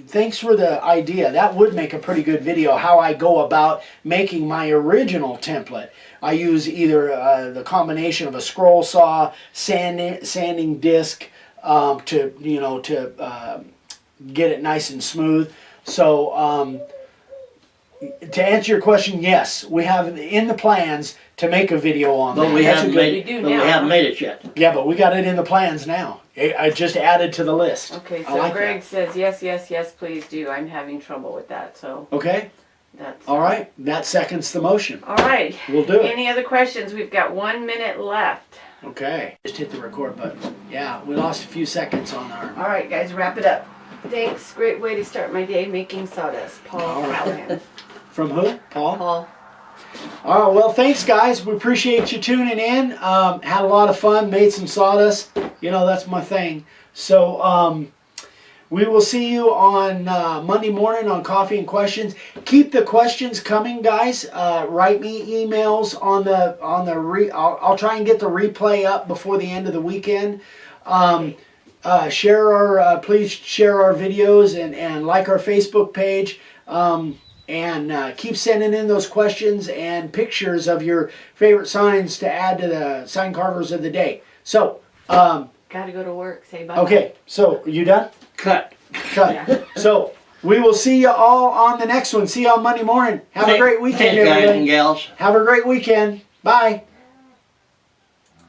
thanks for the idea. That would make a pretty good video, how I go about making my original template. I use either the combination of a scroll saw, sanding disc, to get it nice and smooth. So to answer your question, yes, we have in the plans to make a video on that. But we That's a haven't good- made We it. do But we now, haven't huh? made it yet. Yeah, but we got it in the plans now. I just added to the list. Okay, I so like Greg that. says, yes, yes, yes, please do. I'm having trouble with that, so Okay, that's. all right. That seconds the motion. All right. We'll do it. Any other questions? We've got 1 minute left. Okay. Just hit the record button. Yeah, we lost a few seconds on our. All right, guys, wrap it up. Thanks. Great way to start my day making sawdust. Paul All right. Callahan. From who? Paul? Paul. All right, well, thanks, guys. We appreciate you tuning in. Had a lot of fun, made some sawdust. You know, that's my thing. So we will see you on Monday morning on Coffee and Questions. Keep the questions coming, guys. Write me emails on the I'll try and get the replay up before the end of the weekend. Share our please share our videos and like our Facebook page. And keep sending in those questions and pictures of your favorite signs to add to the sign carvers of the day. So, Gotta go to work. Say bye. okay, so you done? Cut. Cut. Yeah. So, we will see you all on the next one. See you on Monday morning. Have a great weekend, Thanks, guys and everybody. gals. Have a great weekend. Bye.